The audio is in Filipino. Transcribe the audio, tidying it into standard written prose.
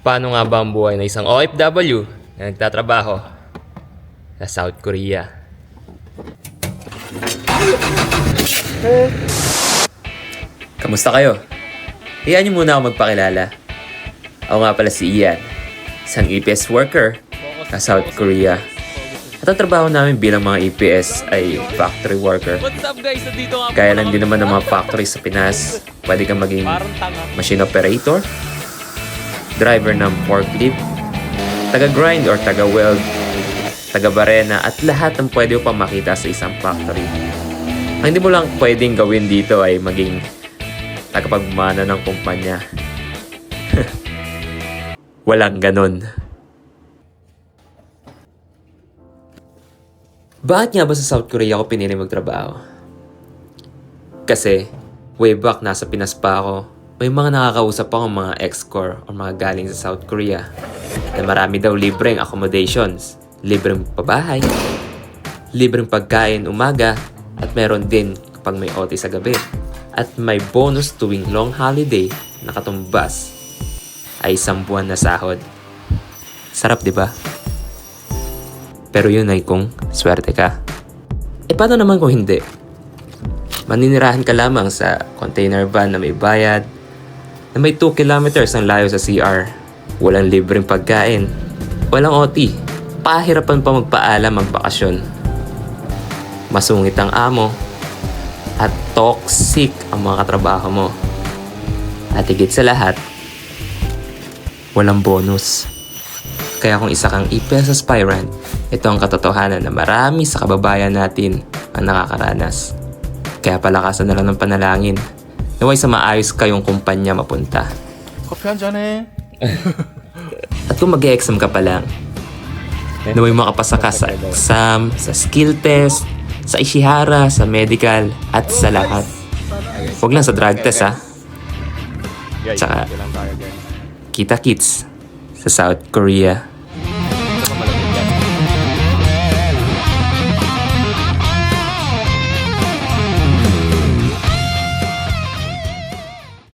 Paano nga ba ang buhay ng isang OFW na nagtatrabaho sa South Korea? Kamusta kayo? Hayaan niyo muna ako magpakilala. Ako nga pala si Ian, isang EPS worker sa South Korea. At ang trabaho namin bilang mga EPS ay factory worker. What's up guys? Nandito nga po Kaya ako. lang din naman ng mga factory sa Pinas. Pwede kang maging Parang tanga. machine operator, driver ng forklift, taga-grind or taga-weld, taga-barena, at lahat ng pwede mo pang makita sa isang factory. Ang hindi mo lang pwedeng gawin dito ay maging tagapagmana ng kumpanya. Walang ganon. Bakit nga ba sa South Korea ako pinili magtrabaho? Kasi, way back nasa Pinas pa ako, may mga nakakausap akong mga ex-core o mga galing sa South Korea na marami daw libreng accommodations, libreng pabahay, libreng pagkain umaga, at meron din kapag may OT sa gabi. At may bonus tuwing long holiday na katumbas ay 1 buwan na sahod. Sarap, di ba? Pero yun ay kung swerte ka. E paano naman kung hindi? Maninirahan ka lamang sa container van na may bayad, na may 2 kilometers ang layo sa CR, walang libreng pagkain, walang OT, pahirapan pa magpaalam magbakasyon. Masungit ang amo, at toxic ang mga katrabaho mo. At higit sa lahat, walang bonus. Kaya kung isa kang EPS aspirant, ito ang katotohanan na marami sa kababayan natin ang nakakaranas. Kaya palakasan na lang ng panalangin. Naway sa maayos kayong kumpanya mapunta. 커피 한 잔해. At kung mag-e-exam ka pa lang, naway makapasa ka sa exam, sa skill test, sa Ishihara, sa medical, at sa lahat. Huwag lang sa drug test ha. Tsaka, kita-kits sa South Korea.